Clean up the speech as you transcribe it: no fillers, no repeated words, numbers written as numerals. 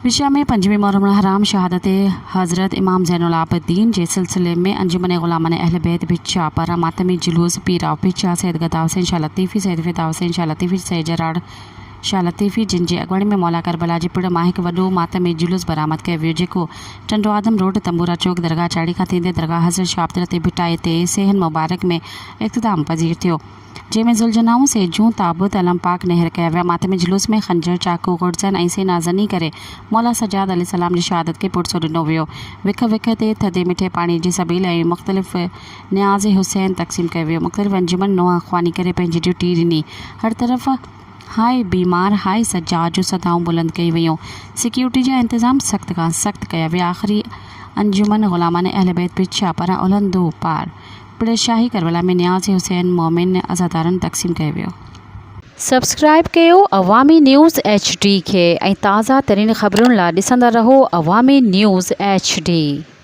विशा में 5वीं मुहर्रम हराम शहादत हज़रत इमाम ज़ैनुल आबिदीन के सिलसिले में अंजुमन गुलामान अहल बैत बिच्छा पर मातमी जुलूस पीरा बिच्छा सैयद गदा हुसैन शाह लतीफ़ी सैयद फिदा हुसैन शाह लतीफ़ी सैयद जराड़ शाह लतीफ़ी जिन जी अगवाणी में मौला करबला जे पिण मां हिकु वॾो मातमी जुलूस बरामद कयो वियो जेको टंडो आदम रोड तंबूरा चौक दरगाह चाड़ी खां थींदे दरगाह हज़रत शाह अब्दुल लतीफ़ भिटाए ते सेहन मुबारक में इख़्तिताम पज़ीर थियो, जंहिंमें ज़ुलजनाऊं से जूं ताबूत अलम पाक नहर कया विया। मातमी जुलूस में खंजर चाकू गुड़जन ऐं सेना ज़नी करे मौला सजाद अलैहिस्सलाम जी शहादत के पुरसो ॾिनो वियो। विख विख ते थधे मिठे पाणी जी सबील ऐं मुख़्तलिफ़ न्याज़ हुसैन तक़सीम कयो वियो। मुख़्तलिफ़ अंजुमन नोआ ख़्वानी करे पंहिंजी ड्यूटी ॾिनी। हर तरफ़ हाय बीमार हाय सजाद जो सदाऊं बुलंद कई वियूं। सिक्योरिटी जा इंतज़ाम सख़्त खां सख़्त कया विया। आख़िरी अंजुमन गुलामान अहल बैत पिछा पारां उलंदो पार पिण शाही करबला में न्याज़ हुसैन मोमिन अज़ादारनि तक़सीम कयो वियो। सब्सक्राइब कयो अवामी न्यूज़ HD खे ऐं ताज़ा तरीन ख़बरुनि लाइ ॾिसंदा रहो अवामी न्यूज़ HD।